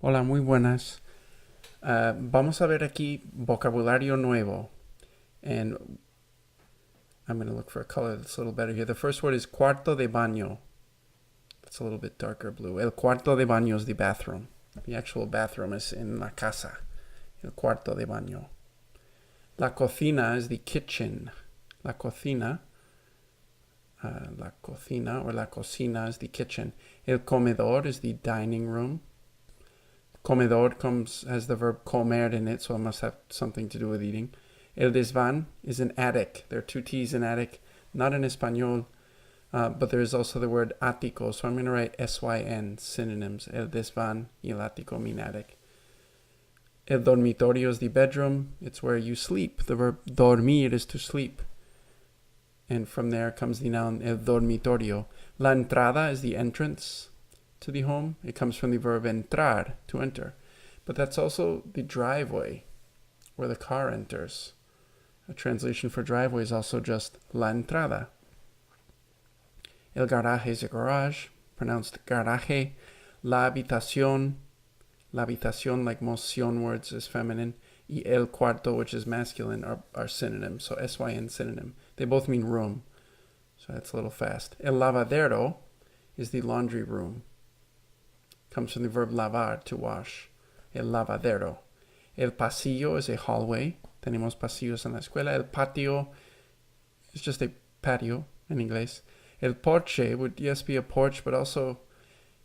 Hola, muy buenas. Vamos a ver aquí vocabulario nuevo. And I'm going to look for a color that's a little better here. The first word is cuarto de baño. It's a little bit darker blue. El cuarto de baño is the bathroom. The actual bathroom is in la casa. El cuarto de baño. La cocina is the kitchen. La cocina. La cocina or la cocina is the kitchen. El comedor is the dining room. Comedor has the verb comer in it, so it must have something to do with eating. El desván is an attic. There are two T's in attic, not in Espanol, but there is also the word ático, so I'm going to write S-Y-N, synonyms. El desván y el ático mean attic. El dormitorio is the bedroom. It's where you sleep. The verb dormir is to sleep. And from there comes the noun el dormitorio. La entrada is the entrance to the home. It comes from the verb entrar, to enter. But that's also the driveway, where the car enters. A translation for driveway is also just la entrada. El garaje is a garage, pronounced garaje. La habitación, like most sion words, is feminine. Y el cuarto, which is masculine, are synonyms. So S-Y-N synonym. They both mean room. So that's a little fast. El lavadero is the laundry room. Comes from the verb lavar, to wash. El lavadero. El pasillo is a hallway. Tenemos pasillos en la escuela. El patio is just a patio in English. El porche would, yes, be a porch, but also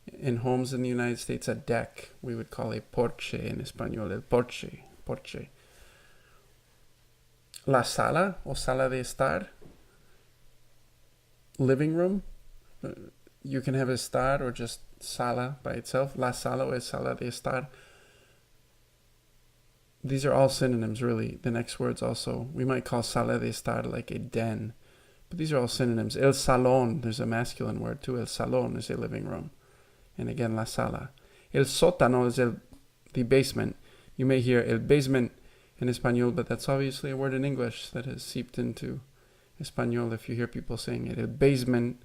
in homes in the United States, a deck. We would call a porche in Espanol. El porche. Porche. La sala, o sala de estar. Living room. You can have estar or just sala by itself. La sala o sala de estar. These are all synonyms, really. The next words also. We might call sala de estar like a den. But these are all synonyms. El salón, there's a masculine word too. El salón is a living room. And again, la sala. El sótano is the basement. You may hear el basement in Espanol, but that's obviously a word in English that has seeped into Espanol if you hear people saying it. El basement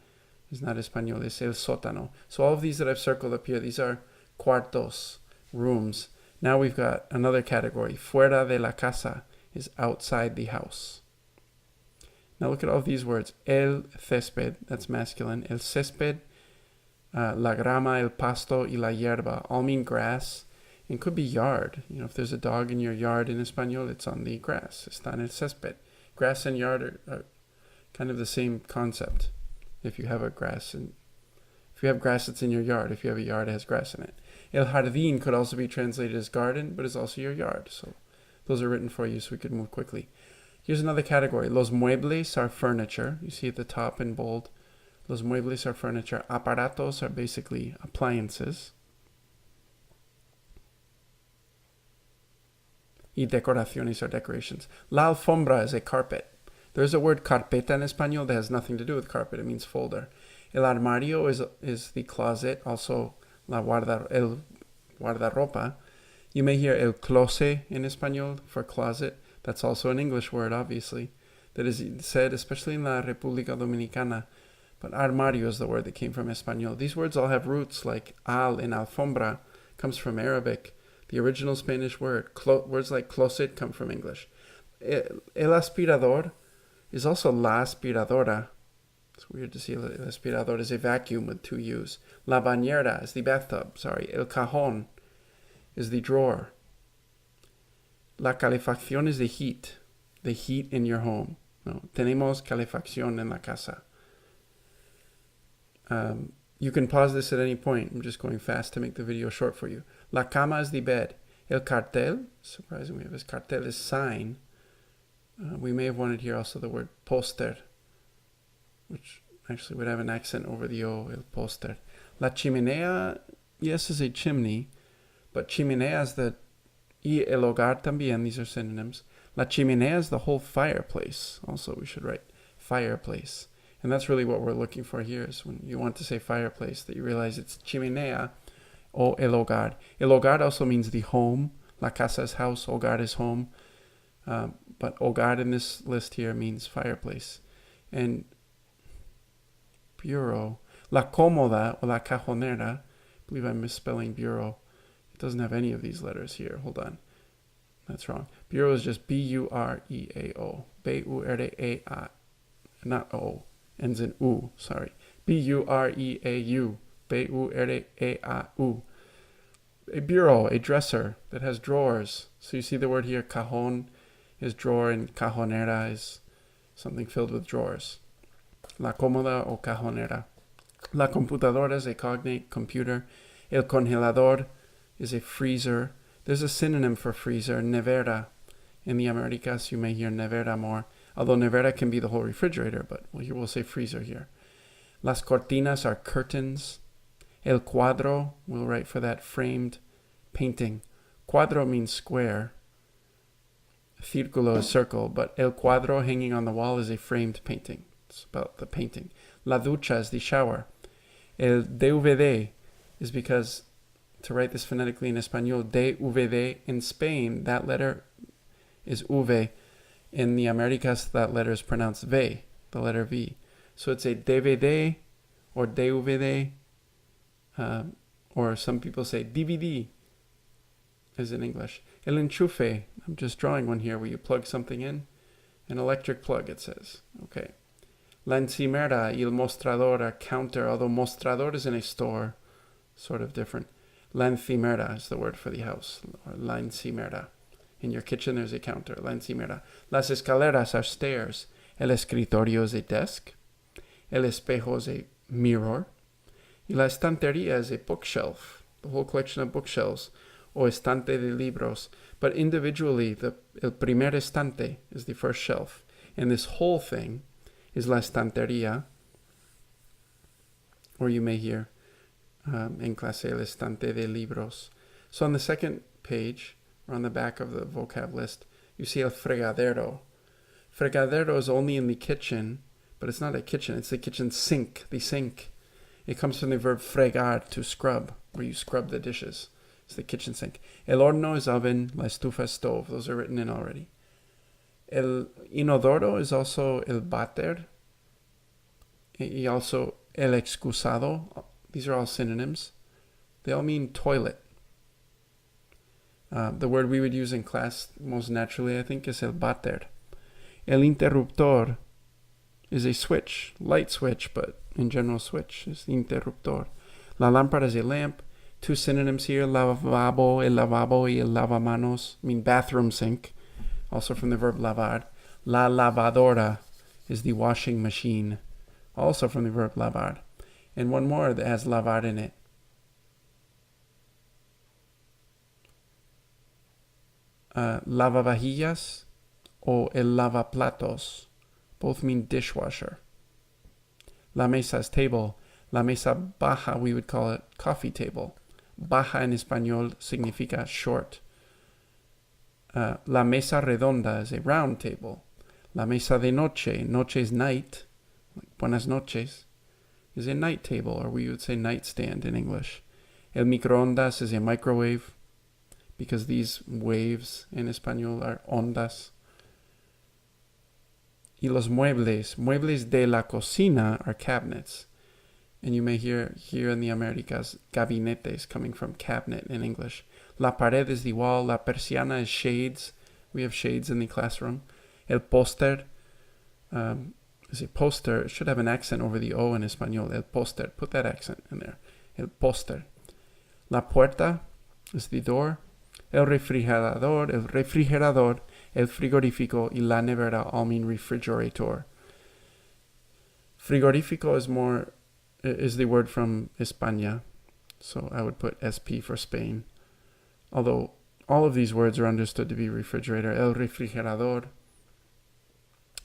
is not Espanol, it's el sótano. So all of these that I've circled up here, these are cuartos, rooms. Now we've got another category. Fuera de la casa is outside the house. Now look at all of these words. El césped, that's masculine. El césped, la grama, el pasto, y la hierba all mean grass. And could be yard. You know, if there's a dog in your yard in Espanol, it's on the grass. Está en el césped. Grass and yard are kind of the same concept. If you have grass that's in your yard. If you have a yard that has grass in it. El jardín could also be translated as garden, but is also your yard. So those are written for you so we could move quickly. Here's another category. Los muebles are furniture. You see at the top in bold. Los muebles are furniture. Aparatos are basically appliances. Y decoraciones are decorations. La alfombra is a carpet. There's a word carpeta in Espanol that has nothing to do with carpet. It means folder. El armario is the closet. Also, el guardarropa. You may hear el closet in Espanol for closet. That's also an English word, obviously, that is said especially in la República Dominicana. But armario is the word that came from Espanol. These words all have roots like al in alfombra comes from Arabic. The original Spanish word. Words like closet come from English. El aspirador is also la aspiradora. It's weird to see el aspirador is a vacuum with two U's. La bañera is the bathtub. El cajón is the drawer. La calefacción is the heat in your home. No, tenemos calefacción en la casa. You can pause this at any point. I'm just going fast to make the video short for you. La cama is the bed. El cartel, surprisingly we have this cartel, is sign. We may have wanted here also the word póster, which actually would have an accent over the O, el póster. La chimenea, yes, is a chimney, but chimenea is y el hogar también, these are synonyms. La chimenea is the whole fireplace. Also, we should write fireplace. And that's really what we're looking for here, is when you want to say fireplace, that you realize it's chimenea o el hogar. El hogar also means the home. La casa is house, hogar is home. But hogar in this list here means fireplace. And bureau. La cómoda o la cajonera, I believe I'm misspelling bureau. doesn't have any of these letters here. Hold on. That's wrong. Bureau is just B-U-R-E-A-O. B-U-R-E-A-A. Not O. Ends in U. Sorry. B-U-R-E-A-U. B-U-R-E-A-U. A bureau, a dresser that has drawers. So you see the word here, cajon is drawer, and cajonera is something filled with drawers. La cómoda o cajonera. La computadora is a cognate, computer. El congelador is a freezer. There's a synonym for freezer, nevera. In the Americas, you may hear nevera more, although nevera can be the whole refrigerator, but here we'll say freezer here. Las cortinas are curtains. El cuadro, we'll write for that, framed painting. Cuadro means square. Círculo is circle, but el cuadro hanging on the wall is a framed painting. It's about the painting. La ducha is the shower. El DVD is because, to write this phonetically in Espanol, DVD, in Spain, that letter is V. In the Americas, that letter is pronounced V, the letter V. So it's a DVD or DVD, or some people say DVD, as in English. El enchufe, I'm just drawing one here where you plug something in. An electric plug, it says. Okay. La encimera y el mostrador are counter, although mostrador is in a store, sort of different. La encimera is the word for the house, or la encimera. In your kitchen, there's a counter, la encimera. Las escaleras are stairs. El escritorio is a desk. El espejo is a mirror. Y la estantería is a bookshelf, the whole collection of bookshelves, o estante de libros. But individually, el primer estante is the first shelf. And this whole thing is la estantería, or you may hear en clase el estante de libros. So on the second page, or on the back of the vocab list, you see el fregadero. Fregadero is only in the kitchen, but it's not a kitchen, it's the kitchen sink, the sink. It comes from the verb fregar, to scrub, where you scrub the dishes. It's the kitchen sink. El horno is oven, la estufa is stove. Those are written in already. El inodoro is also el váter, y also el excusado. These are all synonyms. They all mean toilet. The word we would use in class most naturally, I think, is el váter. El interruptor is a switch, light switch, but in general switch is the interruptor. La lámpara is a lamp. Two synonyms here, lavabo, el lavabo, y el lavamanos, mean bathroom sink, also from the verb lavar. La lavadora is the washing machine, also from the verb lavar. And one more that has lavar in it. Lavavajillas o el lavaplatos, both mean dishwasher. La mesa is table. La mesa baja, we would call it coffee table. Baja en español significa short. La mesa redonda is a round table. La mesa de noche, noche is night, like buenas noches, is a night table, or we would say nightstand in English. El microondas is a microwave, because these waves in español are ondas. Y los muebles, muebles de la cocina are cabinets. And you may hear here in the Americas, gabinetes, coming from cabinet in English. La pared is the wall. La persiana is shades. We have shades in the classroom. El póster is a poster. It should have an accent over the O in Espanol. El póster. Put that accent in there. El póster. La puerta is the door. El refrigerador, el frigorífico, y la nevera all mean refrigerator. Frigorífico is the word from España, so I would put SP for Spain. Although all of these words are understood to be refrigerator. El refrigerador.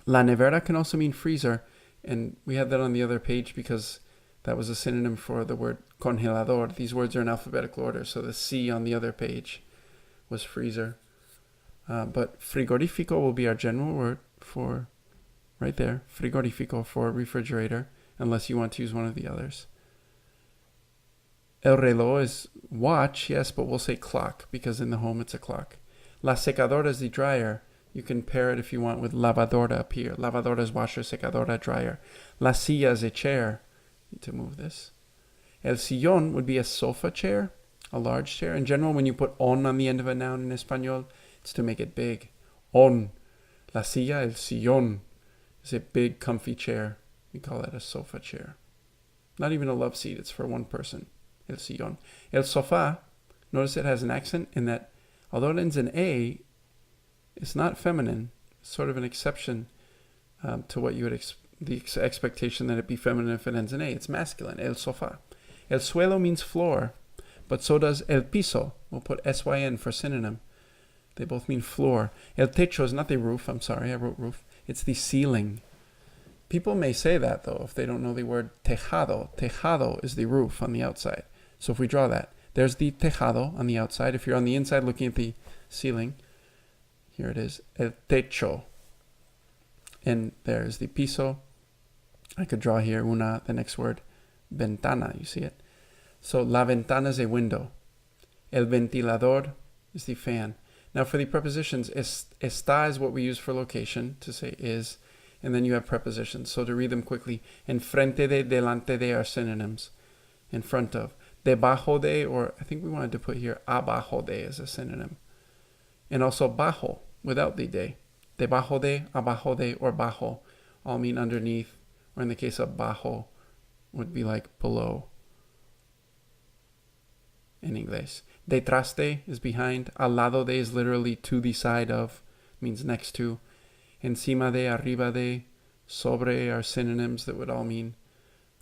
La nevera can also mean freezer, and we had that on the other page because that was a synonym for the word congelador. These words are in alphabetical order, so the C on the other page was freezer. But frigorífico will be our general word for, right there, frigorífico for refrigerator, unless you want to use one of the others. El reloj is watch, yes, but we'll say clock, because in the home it's a clock. La secadora is the dryer. You can pair it if you want with lavadora up here. Lavadora is washer, secadora, dryer. La silla is a chair. Need to move this. El sillón would be a sofa chair, a large chair. In general, when you put on the end of a noun in Espanol, it's to make it big. On. La silla, el sillón, is a big, comfy chair. We call that a sofa chair. Not even a love seat, it's for one person. El sillón. El sofá, notice it has an accent in that, although it ends in A, it's not feminine. It's sort of an exception to what you would the expectation that it be feminine if it ends in A. It's masculine. El sofá. El suelo means floor, but so does el piso. We'll put SYN for synonym. They both mean floor. El techo is not the roof. I'm sorry, I wrote roof. It's the ceiling. People may say that, though, if they don't know the word tejado. Tejado is the roof on the outside. So if we draw that, there's the tejado on the outside. If you're on the inside looking at the ceiling, here it is, el techo. And there's the piso. I could draw here the next word, ventana, you see it? So la ventana is a window. El ventilador is the fan. Now for the prepositions, está is what we use for location, to say is, and then you have prepositions. So to read them quickly, enfrente de, delante de are synonyms. In front of. Debajo de, or I think we wanted to put here abajo de as a synonym. And also bajo, without the de. Debajo de, abajo de, or bajo all mean underneath, or in the case of bajo, would be like below in English. Detrás de is behind. Al lado de is literally to the side of, means next to. Encima de, arriba de, sobre are synonyms that would all mean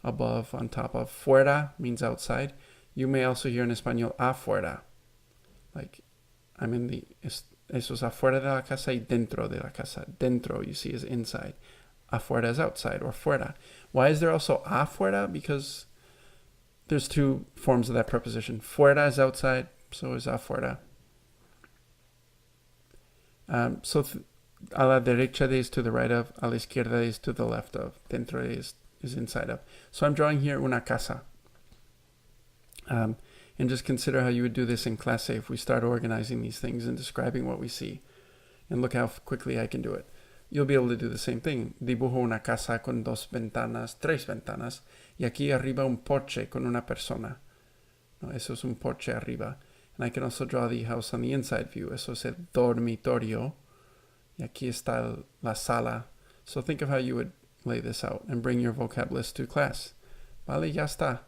above, on top of. Fuera means outside. You may also hear in Espanol afuera. Like, I'm in the, eso es afuera de la casa y dentro de la casa. Dentro, you see, is inside. Afuera is outside, or fuera. Why is there also afuera? Because there's two forms of that preposition. Fuera is outside, so is afuera. A la derecha de is to the right of, a la izquierda is to the left of, dentro de is inside of. So I'm drawing here una casa. And just consider how you would do this in clase if we start organizing these things and describing what we see. And look how quickly I can do it. You'll be able to do the same thing. Dibujo una casa con dos ventanas, tres ventanas, y aquí arriba un porche con una persona. No, eso es un porche arriba. And I can also draw the house on the inside view. Eso es el dormitorio. Y aquí está la sala. So think of how you would lay this out and bring your vocab list to class. Vale, ya está.